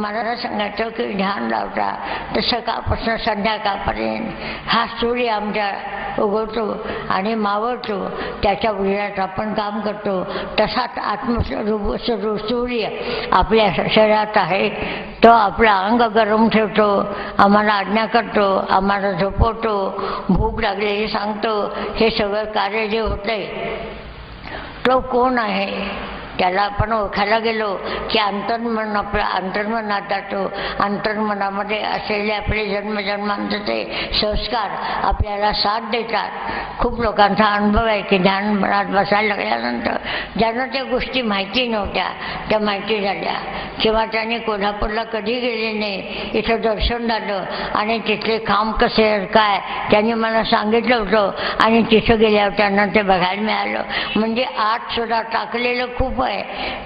मला सांगायचं की ध्यान लावता तर सकाळपासून संध्याकाळपर्यंत हा सूर्य आमच्या उगवतो आणि मावळतो, त्याच्या उजेडात आपण काम करतो. तसाच सूर्य आपल्या शरीरात आहे. तो आपलं अंग गरम ठेवतो, आम्हाला आज्ञा करतो, आम्हाला झोपवतो, भूक लागलेली सांगतो. हे सगळं कार्य जे होतंय तो कोण आहे त्याला आपण ओळखायला गेलो की अंतर्मन, आपलं अंतर्मनात जातो. अंतर्मनामध्ये असलेले आपले जन्मजन्मांचे ते संस्कार आपल्याला साथ देतात. खूप लोकांचा अनुभव आहे की ध्यानात बसायला लागल्यानंतर ज्यांना त्या गोष्टी माहिती नव्हत्या त्या माहिती झाल्या, किंवा त्यांनी कोल्हापूरला कधी गेले नाही, इथं दर्शन झालं आणि तिथले काम कसे काय त्यांनी मला सांगितलं होतं आणि तिथं गेल्यावर त्यांना ते बघायला मिळालं. म्हणजे आत सुद्धा टाकलेलं खूप आहे.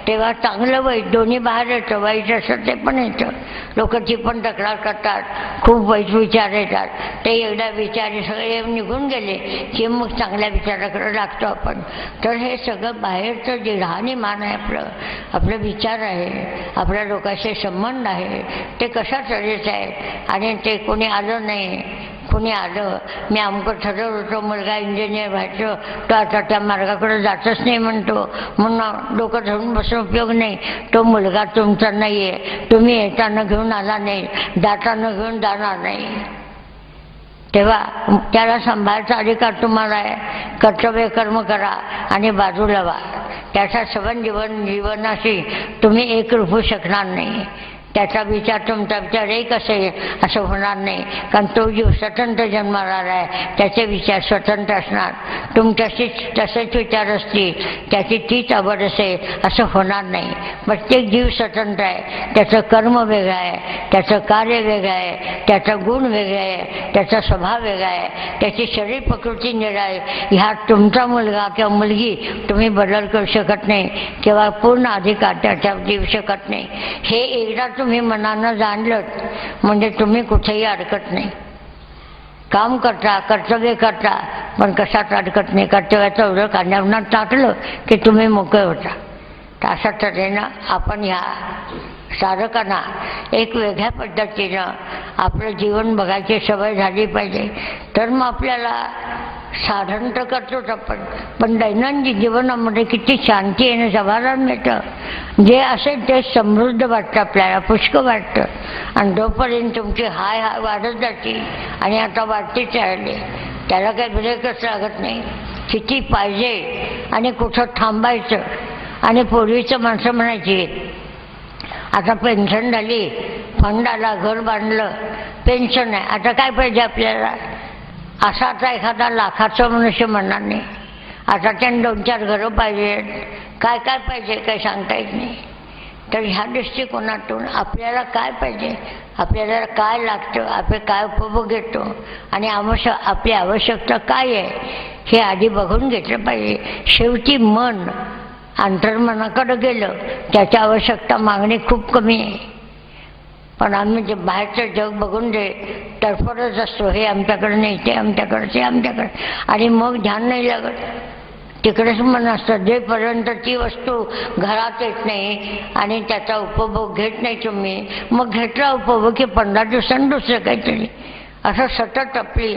तेव्हा चांगलं वाईट दोन्ही बाहेर येतं. वाईट असं ते पण येतं. लोक ती पण तक्रार करतात, खूप वाईट विचार येतात. ते एकदा विचार सगळे निघून गेले की मग चांगल्या विचाराकडे लागतो आपण. तर हे सगळं बाहेरचं जे राहणीमान आहे आपलं विचार आहे, आपल्या लोकांशी संबंध आहे, ते कशा तऱ्हेचं आहे. आणि ते कोणी आलं नाही, कोणी आलं, मी अमकं ठरवलं होतं मुलगा इंजिनियर व्हायचं, तो आता त्या मार्गाकडे जातच नाही म्हणतो, म्हणून डोकं धरून बसून उपयोग नाही. तो मुलगा तुमचा नाही आहे, तुम्ही येताना घेऊन आला नाही, जाताना घेऊन जाणार नाही. तेव्हा त्याला सांभाळायचा अधिकार तुम्हाला आहे. कर्तव्य कर्म करा आणि बाजूला व्हा. त्याचा सबंध जीवनाशी तुम्ही एक रूपू शकणार नाही. त्याचा विचार तुमचा विचार एक असेल असं होणार नाही, कारण तो जीव स्वतंत्र जन्माला आहे, त्याचे विचार स्वतंत्र असणार. तुमच्याशीच तसेच विचार असतील, त्याची तीच आवड असेल असं होणार नाही. प्रत्येक जीव स्वतंत्र आहे. त्याचं कर्म वेगळं आहे, त्याचं कार्य वेगळं आहे, त्याचा गुण वेगळा आहे, त्याचा स्वभाव वेगळा आहे, त्याची शरीर प्रकृती निराळी आहे. ह्यात तुमचा मुलगा किंवा मुलगी तुम्ही बदल करू शकत नाही किंवा पूर्ण अधिकार त्याच्यावर देऊ शकत नाही. हे एकदा तुम्ही मनानं जाणलं म्हणजे तुम्ही कुठेही अडकत नाही. काम करता, कर्तव्य करता, पण कशात अडकत नाही. कर्तव्याचं एवढं कांद्यावरनं टाकलं की तुम्ही मोकळे होता. तर अशा तऱ्हेनं आपण ह्या साधकांना एक वेगळ्या पद्धतीनं आपलं जीवन बघायची सवय झाली पाहिजे. तर मग आपल्याला साधन तर करतोच आपण, पण दैनंदिन जीवनामध्ये किती शांती आणि समाधान मिळतं. जे असेल ते समृद्ध वाटतं, आपल्याला पुष्कळ वाटतं. आणि जोपर्यंत तुमची हाय वाढत जाते आणि आता वाढतीच राहिली, त्याला काही ब्रेकच लागत नाही. किती पाहिजे आणि कुठं थांबायचं. आणि पूर्वीचं माणसं म्हणायची आता पेन्शन झाली, फंड आला, घर बांधलं, पेन्शन आहे, आता काय पाहिजे आपल्याला. असा आता एखादा लाखाचं मनुष्य म्हणणार नाही. आता त्यांनी 2-4 घरं पाहिजेत, काय काय पाहिजे काही सांगता येत नाही. तर ह्या दृष्टिकोनातून आपल्याला काय पाहिजे, आपल्याला काय लागतं, आपण काय उपभोग घेतो आणि आपली आवश्यकता काय आहे हे आधी बघून घेतलं पाहिजे. शेवटी मन अंतर्मनाकडे गेलं, त्याची आवश्यकता मागणी खूप कमी आहे. पण आम्ही जे बाहेरचं जग बघून जे तडफडच असतो, हे आमच्याकडे नाही, ते आमच्याकडे, ते आमच्याकडे, आणि मग ध्यान नाही लागत. तिकडेच मन असतं. जेपर्यंत ती वस्तू घरात येत नाही आणि त्याचा उपभोग घेत नाही तुम्ही, मग घेतला उपभोग की 15 दिवसांनी दुसरं काहीतरी, असं सतत आपली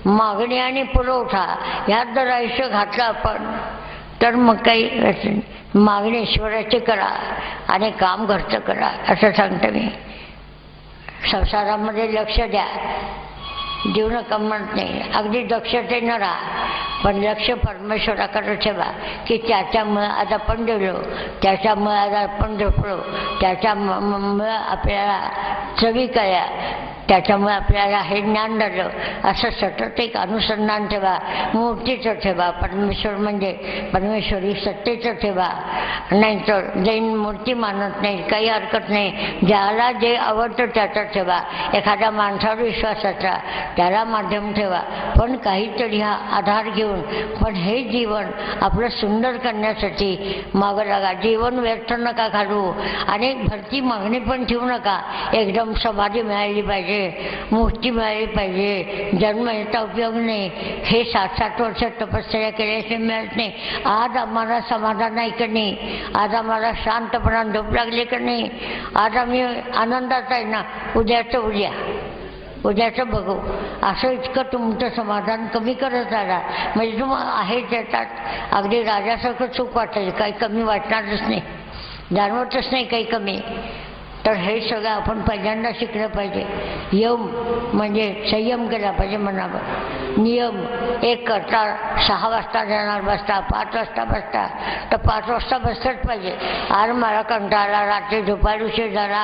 मागणी आणि पुरवठा ह्यात जर आयुष्य घातलं आपण तर मग काही मागणी ईश्वराची करा आणि काम घरचं करा असं सांगतो मी. संसारामध्ये लक्ष द्या, जीव नका म्हणत नाही, अगदी दक्षतेनं राहा, पण लक्ष परमेश्वराकडे ठेवा की त्याच्यामुळे आज आपण गेलो, त्याच्यामुळे आज आपण झोपलो, त्याच्यामुळे आपल्याला चवी कळल्या, त्याच्यामुळे आपल्याला हे ज्ञान झालं, असं सतत एक अनुसंधान ठेवा. मूर्तीचं ठेवा, परमेश्वर म्हणजे परमेश्वरी सत्तेचं ठेवा. नाहीतर जैन मूर्ती मानत नाही, काही हरकत नाही, ज्याला जे आवडतं त्याचं ठेवा. एखाद्या माणसावर विश्वासाचा त्याला माध्यम ठेवा, पण काहीतरी हा आधार घेऊन पण हे जीवन आपलं सुंदर करण्यासाठी मागं लागा. जीवन व्यर्थ नका घालू आणि भरती मागणी पण ठेवू नका. एकदम समाधी मिळाली पाहिजे, मुक्ती मिळाली पाहिजे, जन्म याचा उपयोग नाही, हे 7-7 वर्ष तपश्चर्या केल्याशिवाय मिळत नाही. आज आम्हाला समाधान आहे की नाही, आज आम्हाला शांतपणा झोप लागली की नाही, आज आम्ही आनंदात आहे ना, उद्याचं बघू, असं इतकं तुमचं समाधान कमी करत आला म्हणजे तुम्हाला आहे त्याच्यात अगदी राजासारखं सुख वाटेल, काही कमी वाटणारच नाही, जाणवतच नाही काही कमी. तर हे सगळं आपण पहिल्यांदा शिकलं पाहिजे. यम म्हणजे संयम केला पाहिजे मनावर. नियम एक करता 6 वाजता जाणार बसता, 5 वाजता बसता तर 5 वाजता बसलंच पाहिजे. आज मला कंटाळा, रात्री झोपायला उशीर झाला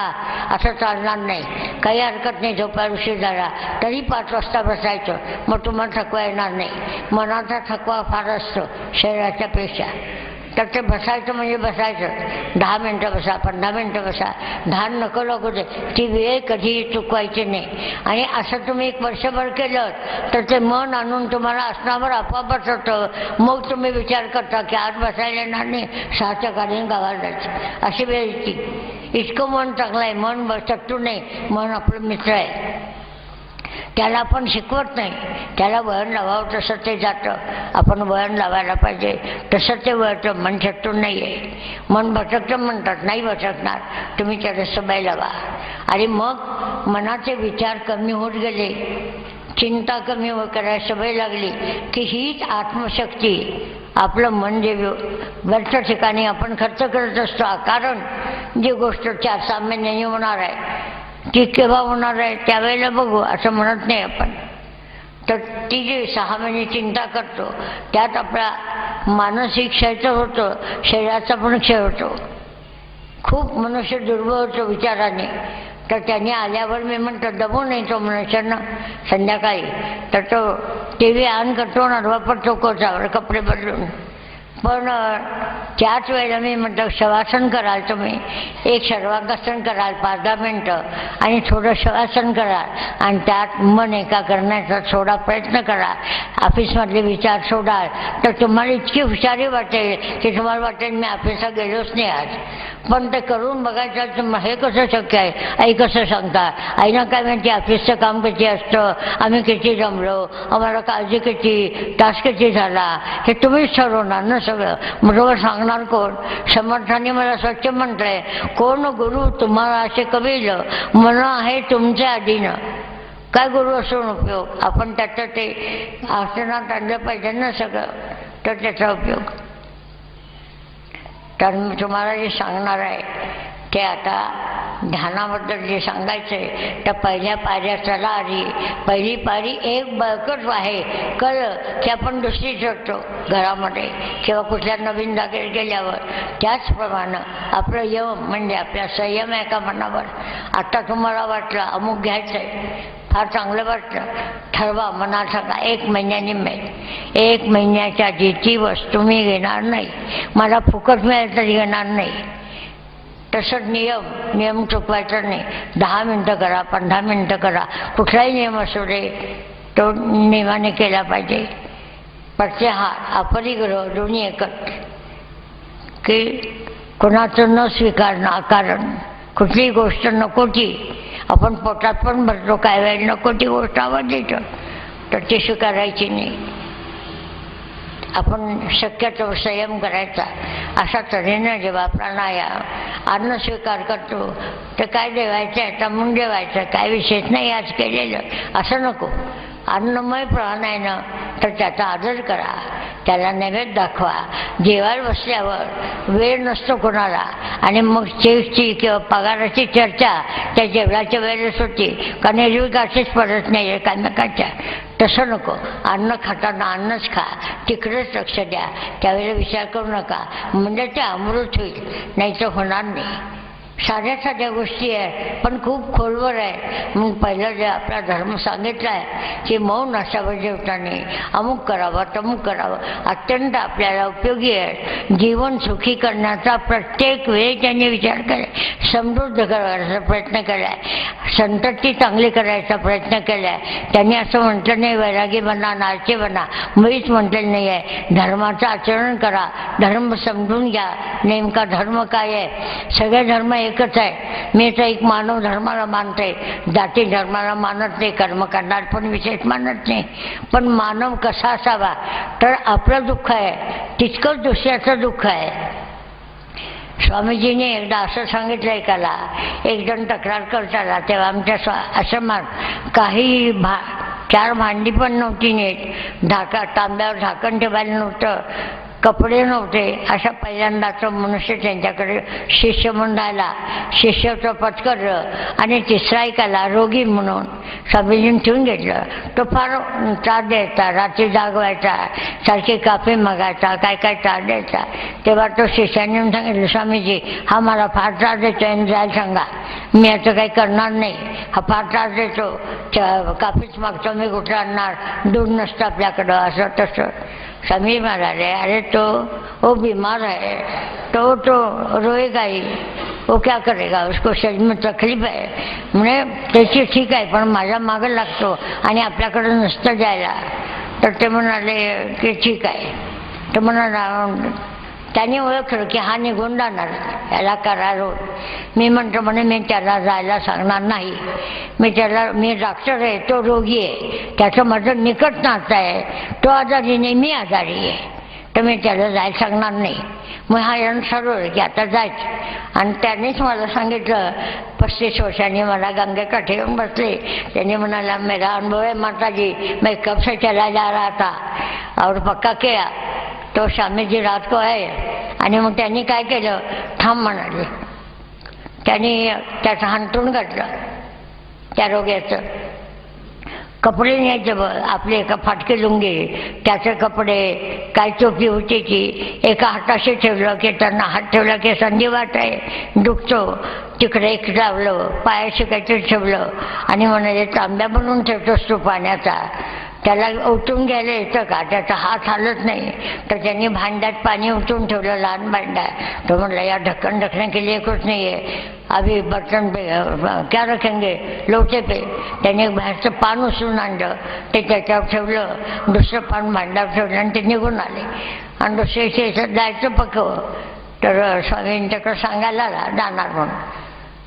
असं चालणार नाही, काही हरकत नाही. झोपायला उशीर झाला तरी 5 वाजता बसायचं, मग तुम्हाला थकवा येणार नाही. मनाचा थकवा फार असतो शरीराच्या पेक्षा, तर ते बसायचं म्हणजे बसायचं. 10 मिनटं बसा, 15 मिनटं बसा, ध्यान नको लागू दे, ती वेळ कधी चुकवायची नाही. आणि असं तुम्ही 1 वर्षभर केलं तर ते मन आणून तुम्हाला आसनावर आपोआप बसवतं. मग तुम्ही विचार करता की आज बसायला येणार नाही, 6च्या गाडीने गावाला जायचं, अशी वेळ येते. इतकं मन चांगलं आहे, मन शत्रू नाही, मन आपलं मित्र आहे. त्याला आपण शिकवत नाही, त्याला वळण लावावं तसं ते जातं, आपण वळण लावायला पाहिजे तसं ते वळतं. मन शत्रू नाही आहे. मन भटकतं म्हणतात, नाही भटकणार, तुम्ही त्याला सवय लावा. आणि मग मनाचे विचार कमी होत गेले, चिंता कमी करायला सवय लागली की हीच आत्मशक्ती. आपलं मन जे व्यर्थ ठिकाणी आपण खर्च करत असतो, कारण जी गोष्ट 4 महिने होणार आहे ती केव्हा होणार आहे त्यावेळेला बघू असं म्हणत नाही आपण. तर ती जी 6 महिने चिंता करतो त्यात आपला मानसिक क्षय तर होतो, शरीराचा पण क्षय होतो. खूप मनुष्य दुर्बळ होतो विचाराने. तर त्याने आल्यावर मी म्हणतो दमू नाही तो मनुष्यानं संध्याकाळी, तर तो TV ऑन करतो ना वापर चोकोचावर कपडे बदलून. पण त्याच वेळेला मी म्हटलं शवासन कराल तुम्ही, एक सर्वांगासन कराल 5-10 मिनटं आणि थोडं शवासन कराल आणि त्यात मन एका करण्याचा थोडा प्रयत्न करा, ऑफिसमधले विचार सोडाल तर तुम्हाला इतकी हुशारी वाटेल की तुम्हाला वाटेल मी ऑफिसला गेलोच नाही आज. पण ते करून बघायचं, हे कसं शक्य आहे, आई कसं सांगता, आईना काय माहिती ऑफिसचं काम किती असतं, आम्ही किती जमलो, आम्हाला काळजी किती, तास किती झाला, हे तुम्हीच ठरवणार ना सगळं. बरोबर सांगणार कोण? समर्थाने मला स्वच्छ म्हटलंय, कोण गुरु तुम्हाला असे कबील मन आहे तुमच्या अधीनं. काय गुरु असून उपयोग, आपण त्याचं ते आसनात आणलं पाहिजे ना सगळं, तर त्याचा उपयोग. तर मी तुम्हाला जे सांगणार आहे ते आता ध्यानाबद्दल जे सांगायचं आहे तर पहिल्या पायऱ्या चला आधी. पहिली पायरी एक बळकट आहे, कळलं की आपण दुसरी चढतो घरामध्ये किंवा कुठल्या नवीन जागेत गेल्यावर. त्याचप्रमाणे आपलं यम म्हणजे आपला संयम आहे का मनावर. आता तुम्हाला वाटलं अमुक घ्यायचं आहे, फार चांगलं वाटलं, ठरवा मनात सांगा 1 महिन्याने मिळेल, 1 महिन्याच्या आधी ती वस्तू मी घेणार नाही, मला फुकट मिळेल तरी घेणार नाही. तसंच नियम चुकवायचा नाही. 10 मिनटं करा, 15 मिनटं करा, कुठलाही नियम असू दे तो नियमाने केला पाहिजे. प्रत्याहार अपरिग्रह दोन्ही एकत्र, की कोणाचं न स्वीकारणं अकारण, कुठलीही गोष्ट नको ती आपण पोटात पण भरतो, काय वेळ नको ती गोष्ट आवडली तर ती स्वीकारायची नाही. आपण शक्यतो संयम करायचा. अशा तऱ्हेनं जेव्हा प्राणायाम अन्न स्वीकार करतो तर काय जेवायचं आहे तर मग जेवायचं, काय विशेष नाही आज केलेलं असं नको. अन्नमय प्राण आहे ना तर त्याचा आदर करा, त्याला नैवेद्य दाखवा. जेवायला बसल्यावर वेळ नसतो कोणाला, आणि मग चेकची किंवा पगाराची चर्चा त्या जेवणाच्या वेळेस होती, कारण एरवी अशीच पडत नाही एकामेकाच्या. तसं नको. अन्न खाताना अन्नच खा, तिकडेच लक्ष द्या, त्यावेळेला विचार करू नका, म्हणजे ते अमृत होईल, नाही तर होणार नाही. साध्या साध्या गोष्टी आहे पण खूप खोलवर आहे. मग पहिलं जे आपला धर्म सांगितला आहे की मौन असावं जेवताना, अमुक करावं तमुक करावं, अत्यंत आपल्याला उपयोगी आहे. जीवन सुखी करण्याचा प्रत्येक वेळी त्यांनी विचार केला, समृद्ध करायचा प्रयत्न केला आहे, संतती चांगली करायचा प्रयत्न केला आहे. त्यांनी असं म्हटलं नाही वैरागी बना, नारचे बना, मुळीच म्हटलेलं नाही आहे. धर्माचं आचरण करा, धर्म समजून घ्या, नेमका धर्म काय आहे. सगळे धर्म एकच आहे. मी तर एक मानव धर्माला मानते, जाती धर्माला मानत नाही, कर्मकांडात पण विशेष मानत नाही. पण मानव कसा असावा, तर आपलं दुःख आहे तितकंच दुसऱ्याचं दुःख आहे. स्वामीजीने एकदा असं सांगितलं एकाला, एक जण तक्रार करत आला, तेव्हा आमच्या आश्रमात काही 4 भांडी पण नव्हती नीट, तांब्यावर झाकण ठेवायला नव्हतं, कपडे नव्हते. अशा पहिल्यांदाच मनुष्य त्यांच्याकडे शिष्य म्हणून राहिला. शिष्याचं पत्करलं आणि तिसरा एक आला रोगी म्हणून, स्वामीजींनी ठेवून घेतलं. तो फार त्रास द्यायचा, रात्री जागवायचा, सारखे कापे मागायचा, काय काय त्रास द्यायचा. तेव्हा तो शिष्याने सांगितलं, स्वामीजी हा मला फार त्रास देतो आणि जायला सांगा, मी याचं काही करणार नाही, हा फार त्रास देतो, कापीच मागतो, मी कुठं आणणार, दूध नसतं आपल्याकडं, असं तसं. स्वामी म्हणाले, अरे तो वो बीमार है, तो रोएगा ही, वो क्या करेगा, उसको शरीर में तकलीफ आहे. म्हणजे त्याची ठीक आहे, पण माझ्या मागं लागतो आणि आपल्याकडं नसतं जायला. तर ते म्हणाले की ठीक आहे. तर म्हणाला, त्याने ओळखलं की हा निघून जाणार, याला करार होत. मी म्हणतो म्हणे मी त्याला जायला सांगणार नाही, मी डॉक्टर आहे, तो रोगी आहे, त्याचं माझं निकट नातं आहे, तो आजारी नाही, मी आजारी आहे, तर मी त्याला जायला सांगणार नाही. मग हा यानं ठरवलं की आता जायचं. आणि त्यानेच मला सांगितलं, 35 वर्षांनी मला गंगेकाठी येऊन बसले. त्याने म्हणाला, मेरा अनुभव है माताजी, मैं कब से चला जा रहा था और पक्का किया तो स्वामी जी रात को आहे. आणि मग त्यांनी काय केलं, थांब म्हणाले. त्यांनी त्याचं हांतरून घातलं, त्या रोग्याचं. कपडे न्यायचं आपले, एका फाटके लुंगी, त्याचे कपडे, काय टोपी होती की, एका हाताशी ठेवलं की त्यांना हात ठेवला की संधिवात आहे, दुखतो, तिकडे एक लावलं, पायाशी काहीतरी ठेवलं आणि म्हणाले, तांब्या बनवून ठेवतोस तू पाण्याचा, त्याला उतरून घ्यायला येतं का, त्याचा हात हालत नाही. तर त्यांनी भांड्यात पाणी उतरून ठेवलं, लहान भांड्यात. तो म्हटलं, या ढक्कन रखने के लिए कुछ नहीं है, अभी बर्तन पे क्या रखेंगे, लोटे पे. त्याने एक बाहेरचं पान उचलून आणलं, ते त्याच्यावर ठेवलं, दुसरं पान भांड्यावर ठेवलं आणि ते निघून आले. आणि दुसऱ्या दिवशी जायचं पकव. तर स्वामींच्याकडे सांगायला जाणार म्हणून.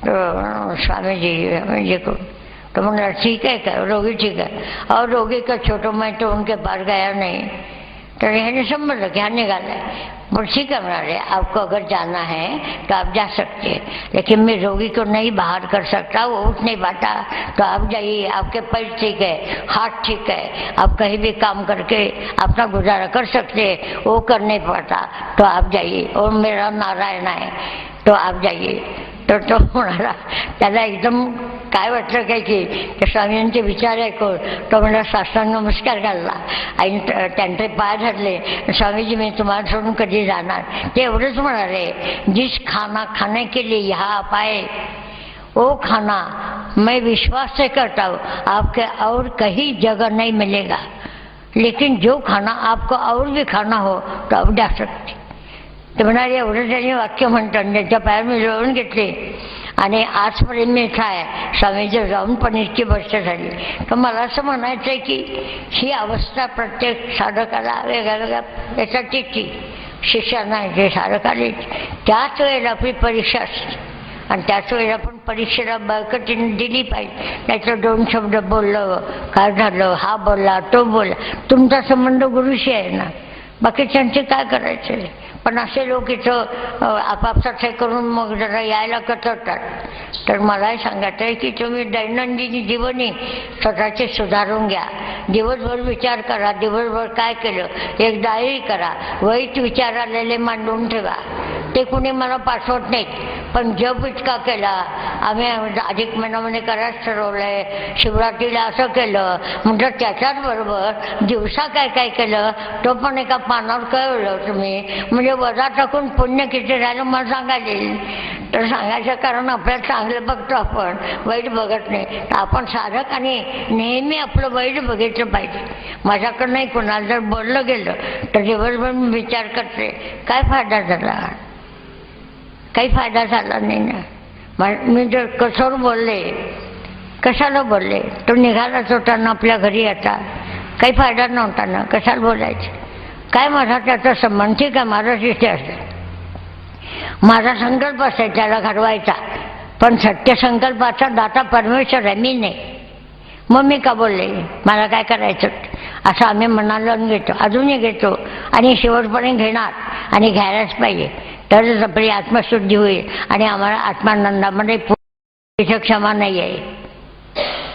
तर स्वामीजी म्हणजे तो म्हणाला, ठीक है क्या, रोगी ठीक है. और रोगी का छोटो मैं तो उनके पास गया नहीं. तर ह्याने समजलं की हा निघाला आहे. पण ठीक है म्हणाले, आपको अगर जाना है तो आप जा सकते हैं, लेकिन मैं रोगी को नहीं बाहर कर सकता, वो उठ नहीं पाता, तो आप जाइए, आपके पैर ठीक है, हाथ ठीक है, आप कहीं भी काम करके अपना गुजारा कर सकते हैं, वो कर नहीं पाता, तो आप जाइए, और मेरा नारायण है, तो आप जाइए. तर तो म्हणाला, त्याला एकदम काय वाटलं काय की स्वामींचे विचार ऐकून तो म्हणाला, साष्टांग नमस्कार घालला आणि त्यांचे पाय धरले. स्वामीजी मी तुम्हाला सोडून कधी जाणार. ते एवढंच म्हणाले, जिस खाना खाने के लिए यहाँ आप आए वो खाना मैं विश्वास से करता हूँ आपके और कहीं जगह नहीं मिलेगा, लेकिन जो खाना आपको और भी खाना हो तो आप जा सकते. ते म्हणाले, एवढं त्यांनी वाक्य म्हणतात, त्यांच्या पायावर मी लोळून घेतले. आणि आजपर्यंत मी इथं आहे, स्वामीजी जाऊन पण इतकी वर्ष झाली. तर मला असं म्हणायचं आहे की ही अवस्था प्रत्येक साधकाला वेगळ्या वेगळ्या याच्यात येते. शिष्यांना जे साधकाला त्याच वेळेला आपली परीक्षा असते आणि त्याच वेळेला आपण परीक्षेला बळकटीने दिली पाहिजे. त्याचं 2 शब्द बोललं, काय झालं, हा बोलला, तो बोलला, तुमचा संबंध गुरुशी आहे ना, बाकीच्यांचे काय करायचं. पण असे लोक इथं आपापसात हे करून मग जरा यायला कचरतात. तर मलाही सांगायचं आहे की तुम्ही दैनंदिन जीवनी स्वतःचे सुधारून घ्या. दिवसभर विचार करा, दिवसभर काय केलं, एक डायरी करा, वाईट विचार आलेले मांडून ठेवा. ते कुणी मला पाठवत नाहीत, पण जप इतका केला, आम्ही अधिक महिन्यामध्ये करायचं ठरवलंय, शिवरात्रीला असं केलं, म्हणजे त्याच्याच बरोबर दिवसा काय काय केलं तो पण एका पानावर कळवलं तुम्ही, म्हणजे वजा टाकून पुण्य किती राहिलं मला सांगायला येईल. तर सांगायचं कारण आपल्याला चांगलं बघतो, आपण वाईट बघत नाही. तर आपण साधक आणि नेहमी आपलं वाईट बघितलं पाहिजे. माझ्याकडं नाही, कोणाला जर बोललं गेलं तर दिवसभर मी विचार करते, काय फायदा झाला, काही फायदा झाला नाही ना. मी जर कठोर बोलले, कशाला बोलले, तो निघालाच होता ना आपल्या घरी, आता काही फायदा नव्हता ना, कशाला बोलायचं, काय माझा त्याचा संबंध. ठीक आहे, माझा शिष्य असेल, माझा संकल्प असेल त्याला घडवायचा, पण सत्य संकल्पाचा दाता परमेश्वर आहे, मी नाही. मग मी का बोलले, मला काय करायचं असं आम्ही मनाला घेतो, अजूनही घेतो आणि शेवटपर्यंत घेणार आणि घ्यायलाच पाहिजे. तरच आपली आत्मशुद्धी होईल आणि आम्हाला आत्मानंदामध्ये तिथे क्षमा नाही आहे.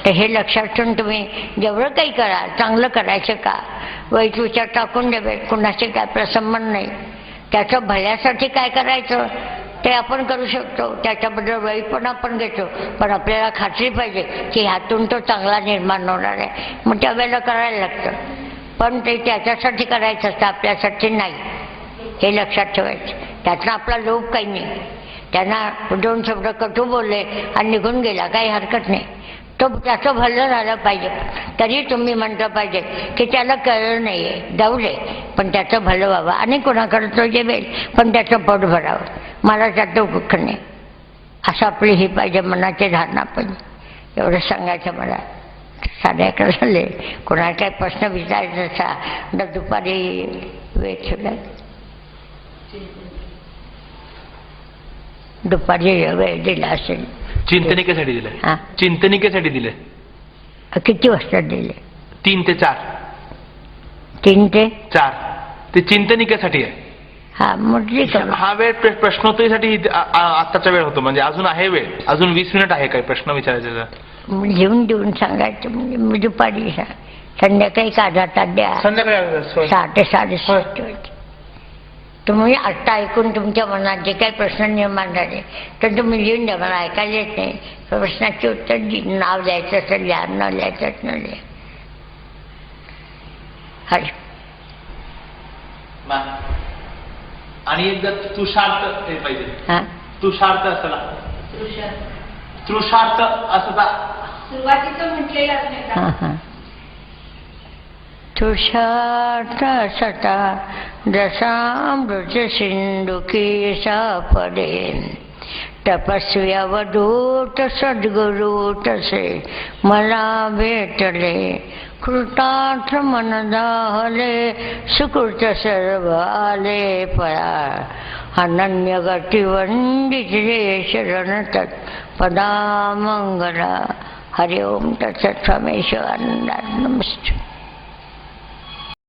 तर हे लक्षात ठेवून तुम्ही जेवढं काही करा चांगलं करायचं का, वाईट विचार टाकून द्यावे, कुणाचे काय प्रसंबंध नाही. त्याचं भल्यासाठी काय करायचं ते आपण करू शकतो, त्याच्याबद्दल वाईट पण आपण घेतो, पण आपल्याला खात्री पाहिजे की ह्यातून तो चांगला निर्माण होणार आहे, मग त्यावेळेला करायला लागतं. पण ते त्याच्यासाठी करायचं असतं, आपल्यासाठी नाही, हे लक्षात ठेवायचं. त्यातनं आपला लोभ काही नाही. त्यांना 2 शब्द कटू बोलले आणि निघून गेला, काही हरकत नाही. तो त्याचं भलं झालं पाहिजे, तरी तुम्ही म्हटलं पाहिजे की त्याला कळलं नाही आहे, जाऊ दे, पण त्याचं भलं व्हावं आणि कोणाकडे तो जेवेल पण त्याचं पोट भरावं, मला त्याचं दुःख नाही, असं आपली ही पाहिजे मनाची धारणा पाहिजे. एवढं सांगायचं मला. 11:30 झाले. कोणाला काही प्रश्न विचारायचा असा तर दुपारी वेळ ठेवला, दुपारी वेळ दिला असेल. चिंतनिकेसाठी दिले. चिंतनिकेसाठी दिले. किती वाजता दिले? 3 ते 4. 3 ते 4 ते चिंतनिकेसाठी आहे. हा म्हटली का? हा वेळ प्रश्नोत्तरीसाठी आत्ताचा वेळ होतो, म्हणजे अजून आहे वेळ, अजून 20 मिनिट आहे. काही प्रश्न विचारायचे लिहून देऊन सांगायचं, म्हणजे मी दुपारी संध्याकाळी काढा द्या. संध्याकाळी 6 ते 6:30. तुम्ही आत्ता ऐकून तुमच्या मनात जे काही प्रश्न निर्माण झाले तर तुम्ही लिहून द्या, मला ऐकायला येत नाही. प्रश्नाचे उत्तर नाव द्यायचं असेल लिहा, न लिहायचं न लिहा. हरी. आणि एकदा तुषार्थ हे पाहिजे. हा, तुषार्थ असला, तृषार्थ असता सुरुवातीचं म्हटलेलं. हां हां. तुषार्थ सता दशामृत सिंधू की सापडे, तपस्वी अवधूत सद्गुरु तसे मला भेटले, कृतार्थ मन दाहले सुकृत सर्व आले फळा, अनन्य गती वंदिते शरण तत् पदा मंगला. हरि ओम तत्सत. स्वामी शिवानंद. नमस्ते.